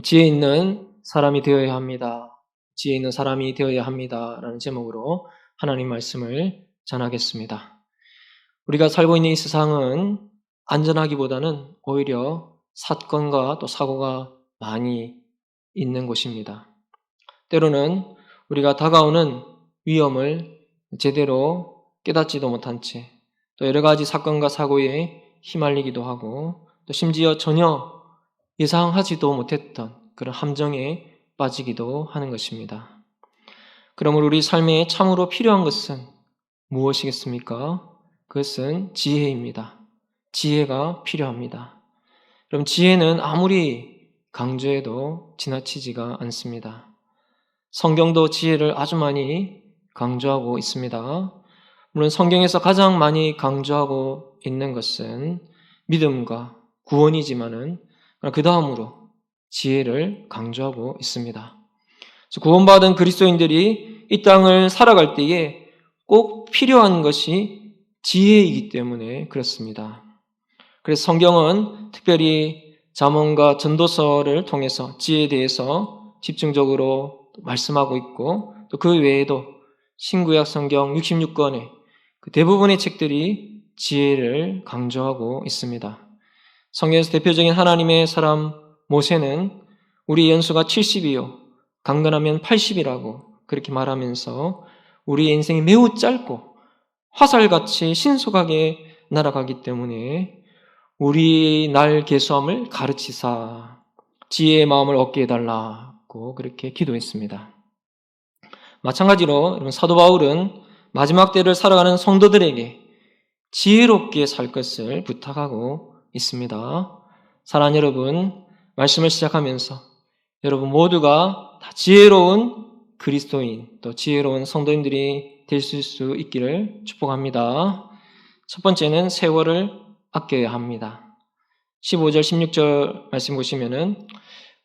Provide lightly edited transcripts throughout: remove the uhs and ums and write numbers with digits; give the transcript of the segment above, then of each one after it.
지혜 있는 사람이 되어야 합니다. 지혜 있는 사람이 되어야 합니다. 라는 제목으로 하나님 말씀을 전하겠습니다. 우리가 살고 있는 이 세상은 안전하기보다는 오히려 사건과 또 사고가 많이 있는 곳입니다. 때로는 우리가 다가오는 위험을 제대로 깨닫지도 못한 채 또 여러 가지 사건과 사고에 휘말리기도 하고 또 심지어 전혀 예상하지도 못했던 그런 함정에 빠지기도 하는 것입니다. 그러므로 우리 삶에 참으로 필요한 것은 무엇이겠습니까? 그것은 지혜입니다. 지혜가 필요합니다. 그럼 지혜는 아무리 강조해도 지나치지가 않습니다. 성경도 지혜를 아주 많이 강조하고 있습니다. 물론 성경에서 가장 많이 강조하고 있는 것은 믿음과 구원이지만은 그 다음으로 지혜를 강조하고 있습니다. 구원받은 그리스도인들이 이 땅을 살아갈 때에 꼭 필요한 것이 지혜이기 때문에 그렇습니다. 그래서 성경은 특별히 잠언과 전도서를 통해서 지혜에 대해서 집중적으로 말씀하고 있고 또 그 외에도 신구약 성경 66권의 그 대부분의 책들이 지혜를 강조하고 있습니다. 성경에서 대표적인 하나님의 사람 모세는 우리 연수가 70이요 강건하면 80이라고 그렇게 말하면서 우리의 인생이 매우 짧고 화살같이 신속하게 날아가기 때문에 우리 날 계수함을 가르치사 지혜의 마음을 얻게 해달라고 그렇게 기도했습니다. 마찬가지로 여러분 사도 바울은 마지막 때를 살아가는 성도들에게 지혜롭게 살 것을 부탁하고 있습니다. 사랑하는 여러분, 말씀을 시작하면서 여러분 모두가 다 지혜로운 그리스도인 또 지혜로운 성도인들이 될 수 있기를 축복합니다. 첫 번째는 세월을 아껴야 합니다. 15절 16절 말씀 보시면은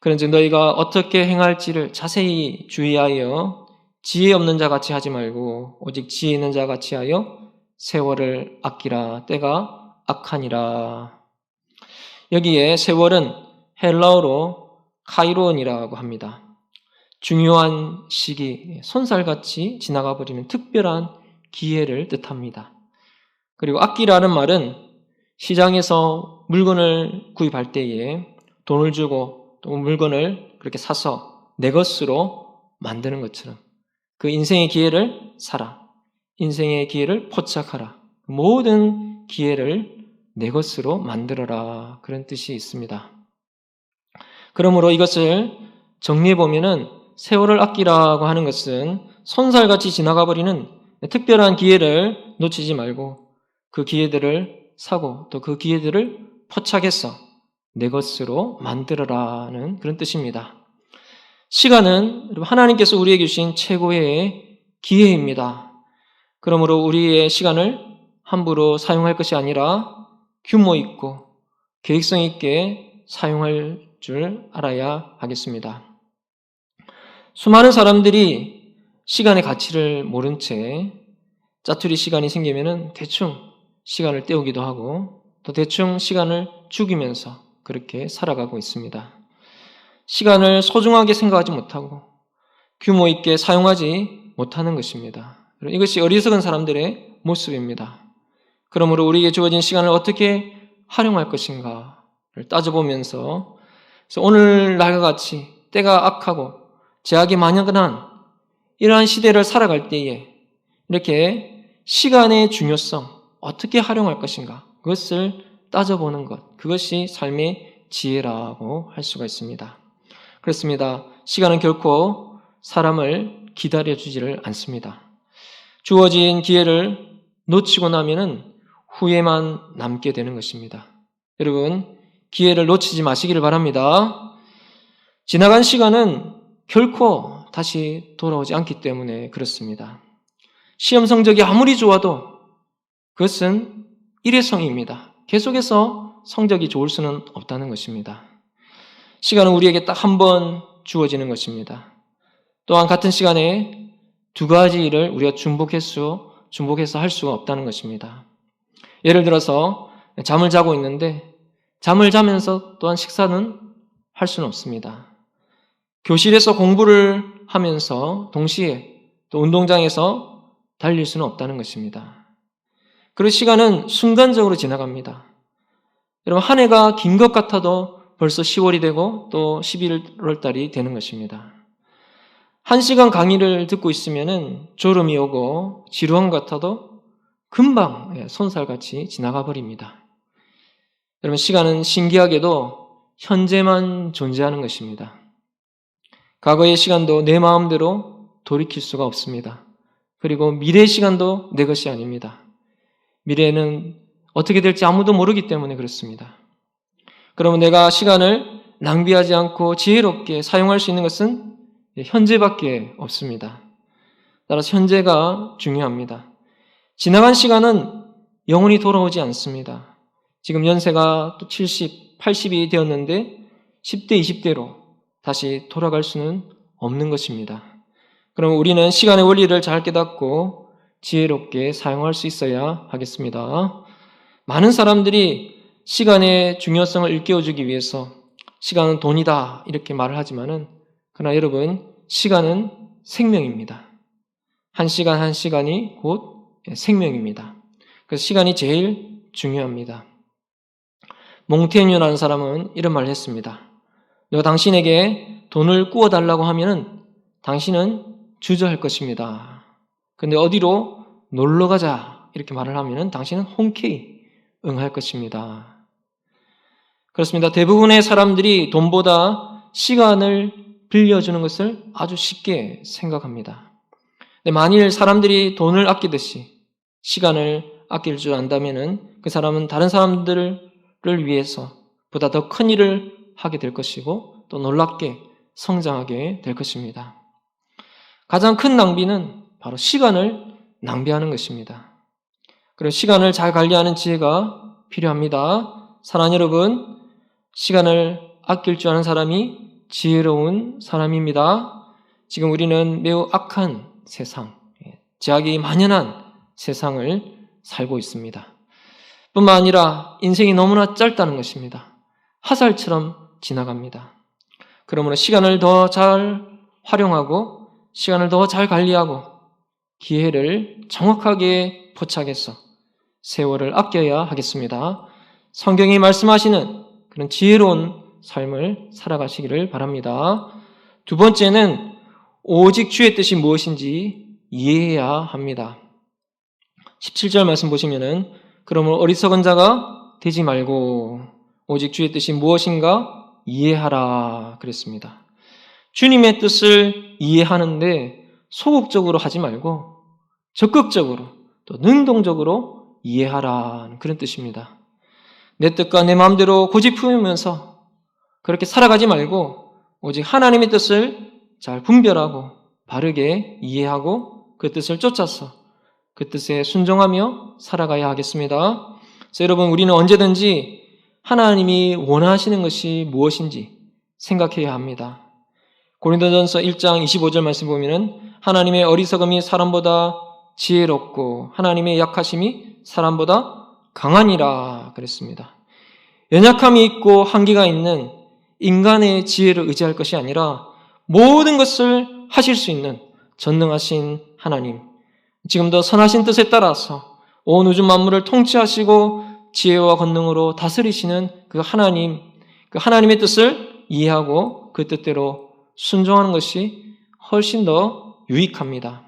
그런즉 너희가 어떻게 행할지를 자세히 주의하여 지혜 없는 자 같이 하지 말고 오직 지혜 있는 자 같이 하여 세월을 아끼라 때가 악하니라. 여기에 세월은 헬라어로 카이론이라고 합니다. 중요한 시기, 손살같이 지나가 버리는 특별한 기회를 뜻합니다. 그리고 아끼라는 말은 시장에서 물건을 구입할 때에 돈을 주고 또 물건을 그렇게 사서 내 것으로 만드는 것처럼 그 인생의 기회를 사라. 인생의 기회를 포착하라. 모든 기회를 내 것으로 만들어라. 그런 뜻이 있습니다. 그러므로 이것을 정리해보면은 세월을 아끼라고 하는 것은 손살같이 지나가 버리는 특별한 기회를 놓치지 말고 그 기회들을 사고 또 그 기회들을 포착해서 내 것으로 만들어라는 그런 뜻입니다. 시간은 하나님께서 우리에게 주신 최고의 기회입니다. 그러므로 우리의 시간을 함부로 사용할 것이 아니라 규모 있고 계획성 있게 사용할 줄 알아야 하겠습니다. 수많은 사람들이 시간의 가치를 모른 채 짜투리 시간이 생기면은 대충 시간을 때우기도 하고 또 대충 시간을 죽이면서 그렇게 살아가고 있습니다. 시간을 소중하게 생각하지 못하고 규모 있게 사용하지 못하는 것입니다. 이것이 어리석은 사람들의 모습입니다. 그러므로 우리에게 주어진 시간을 어떻게 활용할 것인가를 따져보면서 오늘날과 같이 때가 악하고 제약이 만연한 이러한 시대를 살아갈 때에 이렇게 시간의 중요성 어떻게 활용할 것인가 그것을 따져보는 것 그것이 삶의 지혜라고 할 수가 있습니다. 그렇습니다. 시간은 결코 사람을 기다려주지를 않습니다. 주어진 기회를 놓치고 나면은 후회만 남게 되는 것입니다. 여러분, 기회를 놓치지 마시기를 바랍니다. 지나간 시간은 결코 다시 돌아오지 않기 때문에 그렇습니다. 시험 성적이 아무리 좋아도 그것은 일회성입니다. 계속해서 성적이 좋을 수는 없다는 것입니다. 시간은 우리에게 딱 한 번 주어지는 것입니다. 또한 같은 시간에 두 가지 일을 우리가 중복해서 할 수가 없다는 것입니다. 예를 들어서 잠을 자고 있는데 잠을 자면서 또한 식사는 할 수는 없습니다. 교실에서 공부를 하면서 동시에 또 운동장에서 달릴 수는 없다는 것입니다. 그리고 시간은 순간적으로 지나갑니다. 여러분, 한 해가 긴 것 같아도 벌써 10월이 되고 또 11월 달이 되는 것입니다. 1시간 강의를 듣고 있으면 졸음이 오고 지루한 것 같아도 금방 손살같이 지나가 버립니다. 여러분, 시간은 신기하게도 현재만 존재하는 것입니다. 과거의 시간도 내 마음대로 돌이킬 수가 없습니다. 그리고 미래의 시간도 내 것이 아닙니다. 미래는 어떻게 될지 아무도 모르기 때문에 그렇습니다. 그러면 내가 시간을 낭비하지 않고 지혜롭게 사용할 수 있는 것은 현재밖에 없습니다. 따라서 현재가 중요합니다. 지나간 시간은 영원히 돌아오지 않습니다. 지금 연세가 또 70, 80이 되었는데 10대, 20대로 다시 돌아갈 수는 없는 것입니다. 그럼 우리는 시간의 원리를 잘 깨닫고 지혜롭게 사용할 수 있어야 하겠습니다. 많은 사람들이 시간의 중요성을 일깨워주기 위해서 시간은 돈이다 이렇게 말을 하지만은 그러나 여러분, 시간은 생명입니다. 한 시간 한 시간이 곧 생명입니다. 그래서 시간이 제일 중요합니다. 몽테뉴라는 사람은 이런 말을 했습니다. 내가 당신에게 돈을 구워달라고 하면은 당신은 주저할 것입니다. 근데 어디로 놀러 가자 이렇게 말을 하면은 당신은 흔쾌히 응할 것입니다. 그렇습니다. 대부분의 사람들이 돈보다 시간을 빌려주는 것을 아주 쉽게 생각합니다. 근데 만일 사람들이 돈을 아끼듯이 시간을 아낄 줄 안다면은 그 사람은 다른 사람들을 위해서 보다 더 큰 일을 하게 될 것이고 또 놀랍게 성장하게 될 것입니다. 가장 큰 낭비는 바로 시간을 낭비하는 것입니다. 그리고 시간을 잘 관리하는 지혜가 필요합니다. 사랑하는 여러분, 시간을 아낄 줄 아는 사람이 지혜로운 사람입니다. 지금 우리는 매우 악한 세상, 제약이 만연한 세상을 살고 있습니다. 뿐만 아니라 인생이 너무나 짧다는 것입니다. 화살처럼 지나갑니다. 그러므로 시간을 더 잘 활용하고 시간을 더 잘 관리하고 기회를 정확하게 포착해서 세월을 아껴야 하겠습니다. 성경이 말씀하시는 그런 지혜로운 삶을 살아가시기를 바랍니다. 두 번째는 오직 주의 뜻이 무엇인지 이해해야 합니다. 17절 말씀 보시면은 그러므로 어리석은 자가 되지 말고 오직 주의 뜻이 무엇인가 이해하라 그랬습니다. 주님의 뜻을 이해하는데 소극적으로 하지 말고 적극적으로 또 능동적으로 이해하라 그런 뜻입니다. 내 뜻과 내 마음대로 고집부리면서 그렇게 살아가지 말고 오직 하나님의 뜻을 잘 분별하고 바르게 이해하고 그 뜻을 쫓아서 그 뜻에 순종하며 살아가야 하겠습니다. 그래서 여러분, 우리는 언제든지 하나님이 원하시는 것이 무엇인지 생각해야 합니다. 고린도전서 1장 25절 말씀 보면은 하나님의 어리석음이 사람보다 지혜롭고 하나님의 약하심이 사람보다 강하니라 그랬습니다. 연약함이 있고 한계가 있는 인간의 지혜를 의지할 것이 아니라 모든 것을 하실 수 있는 전능하신 하나님, 지금도 선하신 뜻에 따라서 온 우주 만물을 통치하시고 지혜와 권능으로 다스리시는 그 하나님의 뜻을 이해하고 그 뜻대로 순종하는 것이 훨씬 더 유익합니다.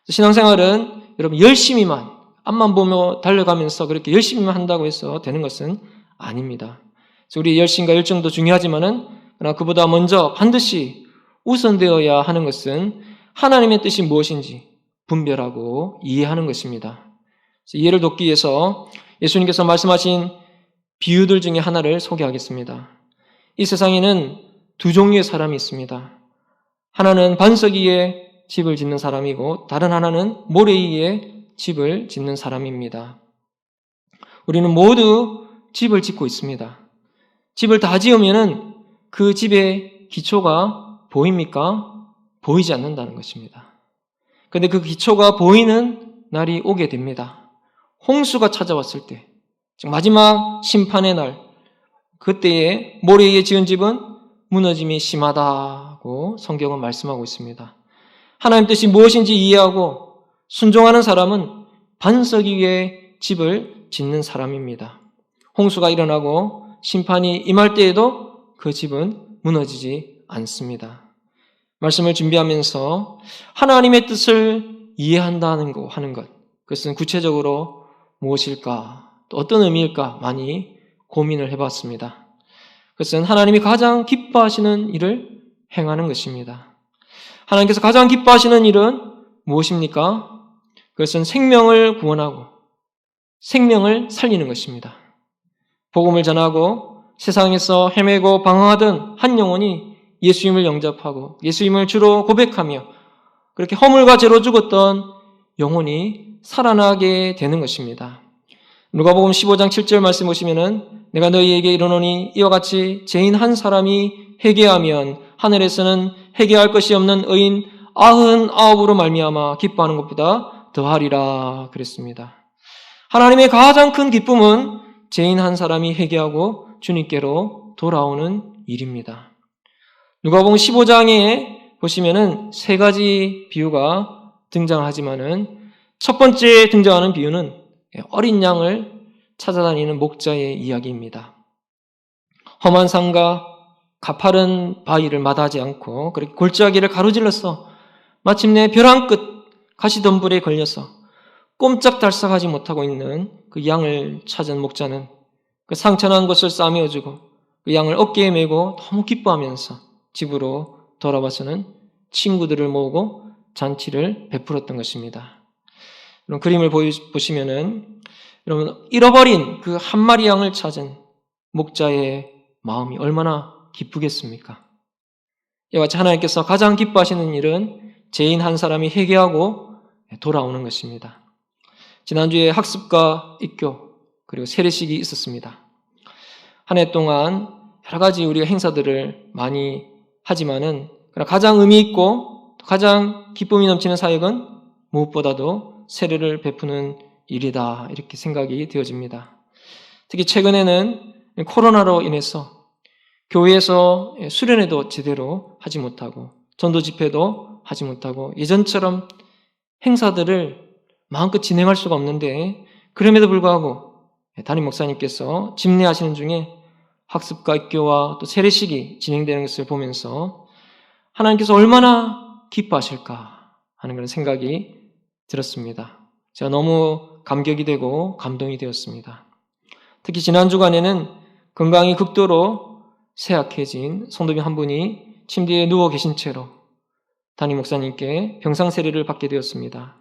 신앙생활은 여러분 열심히만 앞만 보며 달려가면서 그렇게 열심히만 한다고 해서 되는 것은 아닙니다. 그래서 우리의 열심과 열정도 중요하지만은 그러나 그보다 먼저 반드시 우선되어야 하는 것은 하나님의 뜻이 무엇인지 분별하고 이해하는 것입니다. 이해를 돕기 위해서 예수님께서 말씀하신 비유들 중에 하나를 소개하겠습니다. 이 세상에는 두 종류의 사람이 있습니다. 하나는 반석 위에 집을 짓는 사람이고 다른 하나는 모래 위에 집을 짓는 사람입니다. 우리는 모두 집을 짓고 있습니다. 집을 다 지으면은 그 집의 기초가 보입니까? 보이지 않는다는 것입니다. 그런데 그 기초가 보이는 날이 오게 됩니다. 홍수가 찾아왔을 때, 즉 마지막 심판의 날, 그때에 모래 위에 지은 집은 무너짐이 심하다고 성경은 말씀하고 있습니다. 하나님 뜻이 무엇인지 이해하고 순종하는 사람은 반석 위에 집을 짓는 사람입니다. 홍수가 일어나고 심판이 임할 때에도 그 집은 무너지지 않습니다. 말씀을 준비하면서 하나님의 뜻을 이해한다는 거 하는 것, 그것은 구체적으로 무엇일까, 또 어떤 의미일까 많이 고민을 해봤습니다. 그것은 하나님이 가장 기뻐하시는 일을 행하는 것입니다. 하나님께서 가장 기뻐하시는 일은 무엇입니까? 그것은 생명을 구원하고 생명을 살리는 것입니다. 복음을 전하고 세상에서 헤매고 방황하던 한 영혼이 예수님을 영접하고 예수님을 주로 고백하며 그렇게 허물과 죄로 죽었던 영혼이 살아나게 되는 것입니다. 누가복음 15장 7절 말씀 보시면은 내가 너희에게 이르노니 이와 같이 죄인 한 사람이 회개하면 하늘에서는 회개할 것이 없는 의인 99으로 말미암아 기뻐하는 것보다 더하리라 그랬습니다. 하나님의 가장 큰 기쁨은 죄인 한 사람이 회개하고 주님께로 돌아오는 일입니다. 누가복음 15장에 보시면은 세 가지 비유가 등장하지만은 첫 번째 등장하는 비유는 어린 양을 찾아다니는 목자의 이야기입니다. 험한 산과 가파른 바위를 마다하지 않고 그렇게 골짜기를 가로질러서 마침내 벼랑 끝 가시덤불에 걸려서 꼼짝달싹하지 못하고 있는 그 양을 찾은 목자는 그 상처난 것을 싸매어주고 그 양을 어깨에 메고 너무 기뻐하면서 집으로 돌아와서는 친구들을 모으고 잔치를 베풀었던 것입니다. 이런 그림을 보시면은 여러분 잃어버린 그 한 마리 양을 찾은 목자의 마음이 얼마나 기쁘겠습니까? 이와 같이 하나님께서 가장 기뻐하시는 일은 죄인 한 사람이 회개하고 돌아오는 것입니다. 지난주에 학습과 입교 그리고 세례식이 있었습니다. 한 해 동안 여러 가지 우리가 행사들을 많이 하지만은 가장 의미 있고 가장 기쁨이 넘치는 사역은 무엇보다도 세례를 베푸는 일이다 이렇게 생각이 되어집니다. 특히 최근에는 코로나로 인해서 교회에서 수련회도 제대로 하지 못하고 전도 집회도 하지 못하고 예전처럼 행사들을 마음껏 진행할 수가 없는데 그럼에도 불구하고 담임 목사님께서 집례하시는 중에 학습과 입교와 또 세례식이 진행되는 것을 보면서 하나님께서 얼마나 기뻐하실까 하는 그런 생각이 들었습니다. 제가 너무 감격이 되고 감동이 되었습니다. 특히 지난 주간에는 건강이 극도로 쇠약해진 성도님 한 분이 침대에 누워 계신 채로 담임 목사님께 병상 세례를 받게 되었습니다.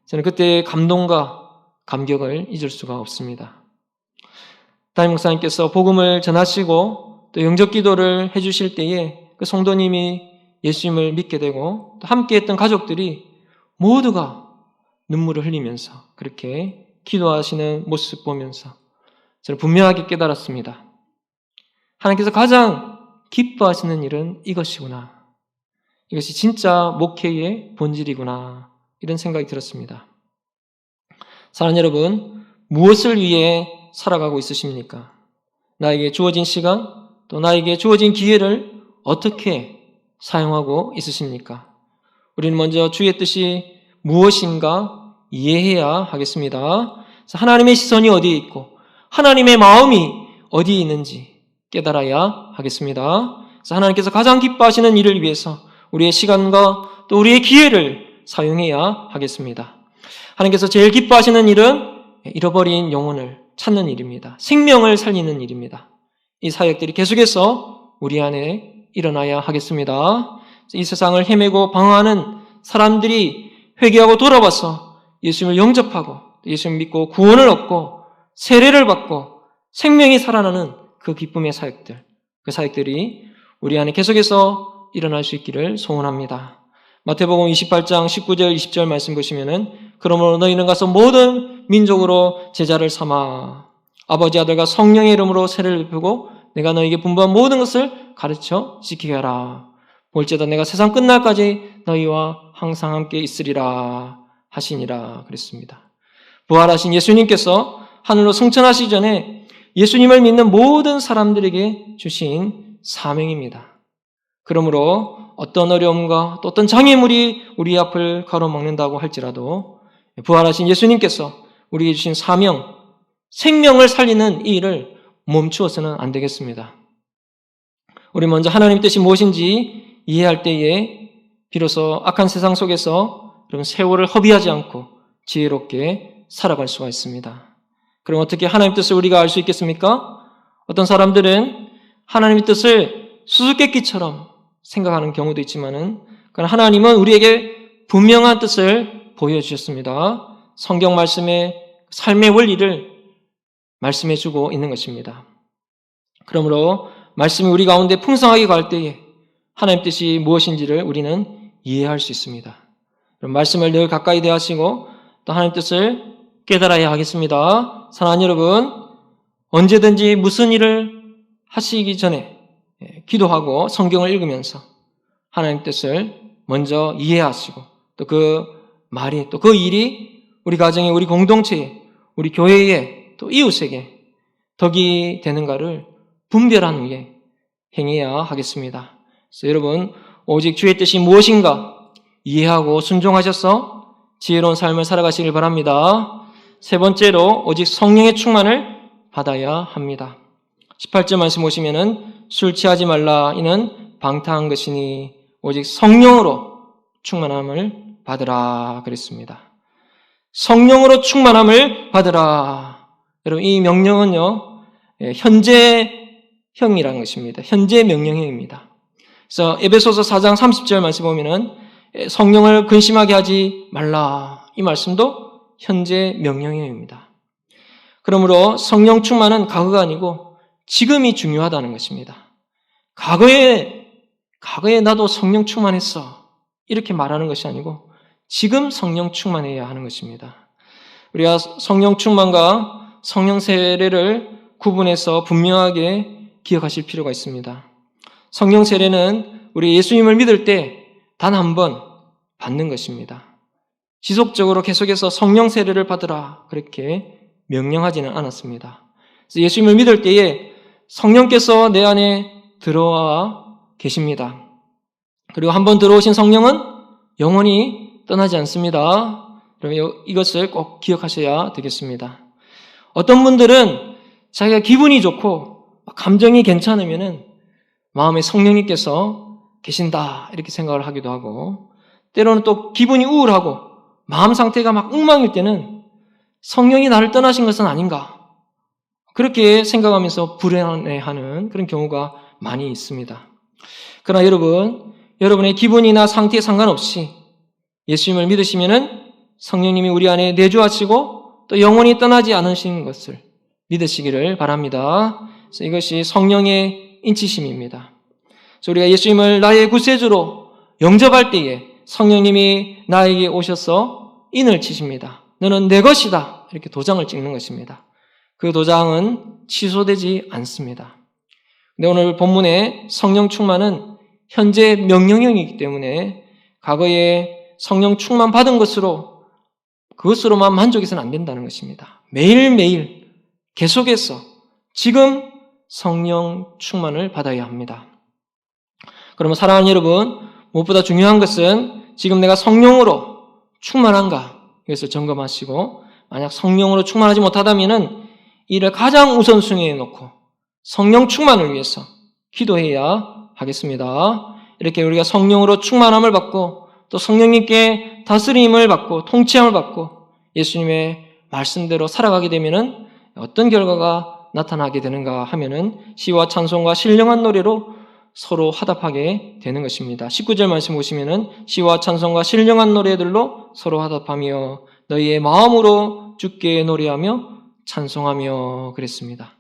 저는 그때의 감동과 감격을 잊을 수가 없습니다. 담임 목사님께서 복음을 전하시고 또 영접 기도를 해주실 때에 그 성도님이 예수님을 믿게 되고 또 함께했던 가족들이 모두가 눈물을 흘리면서 그렇게 기도하시는 모습 보면서 저는 분명하게 깨달았습니다. 하나님께서 가장 기뻐하시는 일은 이것이구나. 이것이 진짜 목회의 본질이구나. 이런 생각이 들었습니다. 사랑하는 여러분, 무엇을 위해 살아가고 있으십니까? 나에게 주어진 시간, 또 나에게 주어진 기회를 어떻게 사용하고 있으십니까? 우리는 먼저 주의 뜻이 무엇인가 이해해야 하겠습니다. 하나님의 시선이 어디에 있고 하나님의 마음이 어디에 있는지 깨달아야 하겠습니다. 그래서 하나님께서 가장 기뻐하시는 일을 위해서 우리의 시간과 또 우리의 기회를 사용해야 하겠습니다. 하나님께서 제일 기뻐하시는 일은 잃어버린 영혼을 찾는 일입니다. 생명을 살리는 일입니다. 이 사역들이 계속해서 우리 안에 일어나야 하겠습니다. 이 세상을 헤매고 방황하는 사람들이 회개하고 돌아와서 예수님을 영접하고 예수님을 믿고 구원을 얻고 세례를 받고 생명이 살아나는 그 기쁨의 사역들, 그 사역들이 우리 안에 계속해서 일어날 수 있기를 소원합니다. 마태복음 28장 19절 20절 말씀 보시면은 그러므로 너희는 가서 모든 민족으로 제자를 삼아 아버지 아들과 성령의 이름으로 세례를 베푸고 내가 너희에게 분부한 모든 것을 가르쳐 지키게 하라. 볼지어다 내가 세상 끝날까지 너희와 항상 함께 있으리라 하시니라 그랬습니다. 부활하신 예수님께서 하늘로 승천하시기 전에 예수님을 믿는 모든 사람들에게 주신 사명입니다. 그러므로 어떤 어려움과 또 어떤 장애물이 우리 앞을 가로막는다고 할지라도 부활하신 예수님께서 우리에게 주신 사명, 생명을 살리는 이 일을 멈추어서는 안 되겠습니다. 우리 먼저 하나님 뜻이 무엇인지 이해할 때에 비로소 악한 세상 속에서 여러분 세월을 허비하지 않고 지혜롭게 살아갈 수가 있습니다. 그럼 어떻게 하나님 뜻을 우리가 알 수 있겠습니까? 어떤 사람들은 하나님의 뜻을 수수께끼처럼 생각하는 경우도 있지만은 하나님은 우리에게 분명한 뜻을 보여주셨습니다. 성경 말씀의 삶의 원리를 말씀해 주고 있는 것입니다. 그러므로 말씀이 우리 가운데 풍성하게 갈 때에 하나님 뜻이 무엇인지를 우리는 이해할 수 있습니다. 말씀을 늘 가까이 대하시고 또 하나님 뜻을 깨달아야 하겠습니다. 사랑하는 여러분, 언제든지 무슨 일을 하시기 전에 기도하고 성경을 읽으면서 하나님 뜻을 먼저 이해하시고 또 그 말이 또 그 일이 우리 가정에, 우리 공동체에, 우리 교회에 또 이웃에게 덕이 되는가를 분별한 후에 행해야 하겠습니다. 그래서 여러분, 오직 주의 뜻이 무엇인가 이해하고 순종하셔서 지혜로운 삶을 살아가시길 바랍니다. 세 번째로 오직 성령의 충만을 받아야 합니다. 18절 말씀 보시면은 술 취하지 말라 이는 방탕한 것이니 오직 성령으로 충만함을 받으라 그랬습니다. 성령으로 충만함을 받으라. 여러분, 이 명령은요, 현재형이라는 것입니다. 현재 명령형입니다. 그래서 에베소서 4장 30절 말씀 보면은 성령을 근심하게 하지 말라. 이 말씀도 현재 명령형입니다. 그러므로 성령 충만은 과거가 아니고 지금이 중요하다는 것입니다. 과거에 나도 성령 충만했어. 이렇게 말하는 것이 아니고 지금 성령 충만해야 하는 것입니다. 우리가 성령 충만과 성령 세례를 구분해서 분명하게 기억하실 필요가 있습니다. 성령 세례는 우리 예수님을 믿을 때 단 한 번 받는 것입니다. 지속적으로 계속해서 성령 세례를 받으라 그렇게 명령하지는 않았습니다. 그래서 예수님을 믿을 때에 성령께서 내 안에 들어와 계십니다. 그리고 한번 들어오신 성령은 영원히 떠나지 않습니다. 그러면 이것을 꼭 기억하셔야 되겠습니다. 어떤 분들은 자기가 기분이 좋고 감정이 괜찮으면은 마음에 성령님께서 계신다 이렇게 생각을 하기도 하고, 때로는 또 기분이 우울하고 마음 상태가 막 엉망일 때는 성령이 나를 떠나신 것은 아닌가 그렇게 생각하면서 불안해하는 그런 경우가 많이 있습니다. 그러나 여러분의 기분이나 상태에 상관없이 예수님을 믿으시면은 성령님이 우리 안에 내주하시고 또 영원히 떠나지 않으신 것을 믿으시기를 바랍니다. 그래서 이것이 성령의 인치심입니다. 그래서 우리가 예수님을 나의 구세주로 영접할 때에 성령님이 나에게 오셔서 인을 치십니다. 너는 내 것이다. 이렇게 도장을 찍는 것입니다. 그 도장은 취소되지 않습니다. 근데 오늘 본문의 성령 충만은 현재 명령형이기 때문에 과거에 성령 충만 받은 그것으로만 만족해서는 안 된다는 것입니다. 매일매일 계속해서 지금 성령 충만을 받아야 합니다. 그러면 사랑하는 여러분, 무엇보다 중요한 것은 지금 내가 성령으로 충만한가 이것을 점검하시고, 만약 성령으로 충만하지 못하다면은 이를 가장 우선순위에 놓고 성령 충만을 위해서 기도해야 하겠습니다. 이렇게 우리가 성령으로 충만함을 받고 또 성령님께 다스림을 받고 통치함을 받고 예수님의 말씀대로 살아가게 되면은 어떤 결과가 나타나게 되는가 하면은 시와 찬송과 신령한 노래로 서로 화답하게 되는 것입니다. 19절 말씀 보시면은 시와 찬송과 신령한 노래들로 서로 화답하며 너희의 마음으로 주께 노래하며 찬송하며 그랬습니다.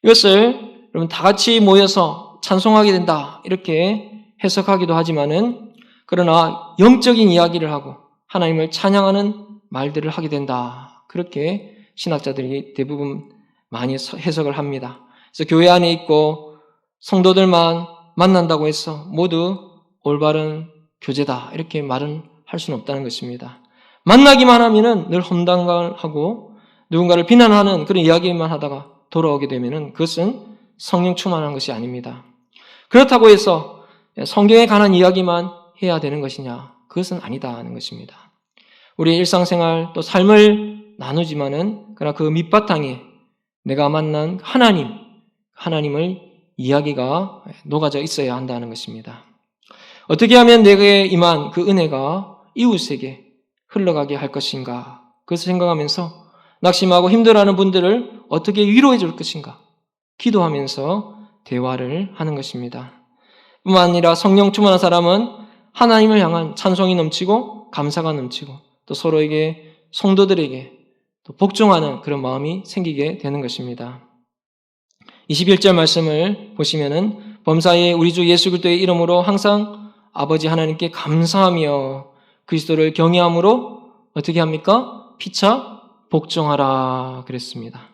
이것을 여러분 다 같이 모여서 찬송하게 된다 이렇게 해석하기도 하지만은, 그러나 영적인 이야기를 하고 하나님을 찬양하는 말들을 하게 된다 그렇게 신학자들이 대부분 많이 해석을 합니다. 그래서 교회 안에 있고 성도들만 만난다고 해서 모두 올바른 교제다 이렇게 말은 할 수는 없다는 것입니다. 만나기만 하면은 늘 험담하고 누군가를 비난하는 그런 이야기만 하다가 돌아오게 되면은 그것은 성령 충만한 것이 아닙니다. 그렇다고 해서 성경에 관한 이야기만 해야 되는 것이냐? 그것은 아니다는 것입니다. 우리의 일상생활 또 삶을 나누지만은 그러나 그 밑바탕에 내가 만난 하나님을 이야기가 녹아져 있어야 한다는 것입니다. 어떻게 하면 내게 임한 그 은혜가 이웃에게 흘러가게 할 것인가? 그것을 생각하면서 낙심하고 힘들어하는 분들을 어떻게 위로해 줄 것인가? 기도하면서 대화를 하는 것입니다. 뿐만 아니라 성령 충만한 사람은 하나님을 향한 찬송이 넘치고 감사가 넘치고 또 서로에게 성도들에게 또 복종하는 그런 마음이 생기게 되는 것입니다. 21절 말씀을 보시면은 범사에 우리 주 예수 그리스도의 이름으로 항상 아버지 하나님께 감사하며 그리스도를 경외함으로 어떻게 합니까? 피차 복종하라 그랬습니다.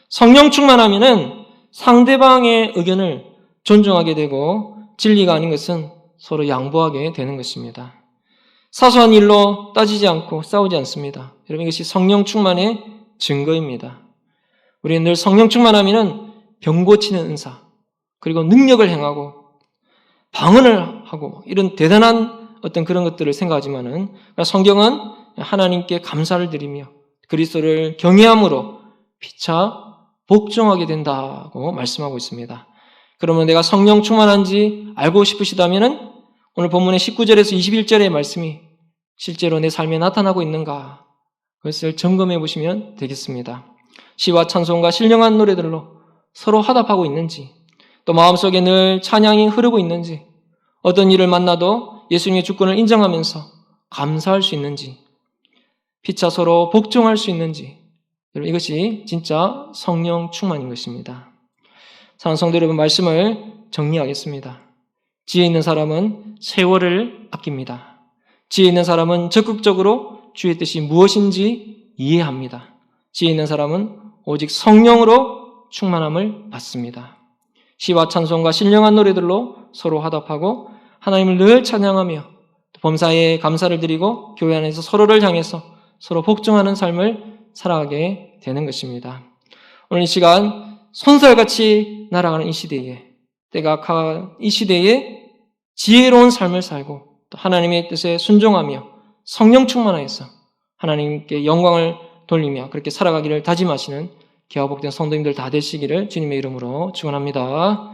성령 충만하면은 상대방의 의견을 존중하게 되고 진리가 아닌 것은 서로 양보하게 되는 것입니다. 사소한 일로 따지지 않고 싸우지 않습니다. 여러분 이것이 성령 충만의 증거입니다. 우리는 늘 성령 충만하면은 병 고치는 은사 그리고 능력을 행하고 방언을 하고 이런 대단한 어떤 그런 것들을 생각하지만은 성경은 하나님께 감사를 드리며 그리스도를 경외함으로 피차 복종하게 된다고 말씀하고 있습니다. 그러면 내가 성령 충만한지 알고 싶으시다면은 오늘 본문의 19절에서 21절의 말씀이 실제로 내 삶에 나타나고 있는가 그것을 점검해 보시면 되겠습니다. 시와 찬송과 신령한 노래들로 서로 화답하고 있는지 또 마음속에 늘 찬양이 흐르고 있는지 어떤 일을 만나도 예수님의 주권을 인정하면서 감사할 수 있는지 피차 서로 복종할 수 있는지 이것이 진짜 성령 충만인 것입니다. 사랑하는 성도 여러분 말씀을 정리하겠습니다. 지혜 있는 사람은 세월을 아낍니다. 지혜 있는 사람은 적극적으로 주의 뜻이 무엇인지 이해합니다. 지혜 있는 사람은 오직 성령으로 충만함을 받습니다. 시와 찬송과 신령한 노래들로 서로 화답하고 하나님을 늘 찬양하며 범사에 감사를 드리고 교회 안에서 서로를 향해서 서로 복종하는 삶을 살아가게 되는 것입니다. 오늘 이 시간 손살같이 날아가는 이 시대에 때가 악한 이 시대에 지혜로운 삶을 살고 또 하나님의 뜻에 순종하며 성령 충만하여서 하나님께 영광을 돌리며 그렇게 살아가기를 다짐하시는 기하복된 성도님들 다 되시기를 주님의 이름으로 축원합니다.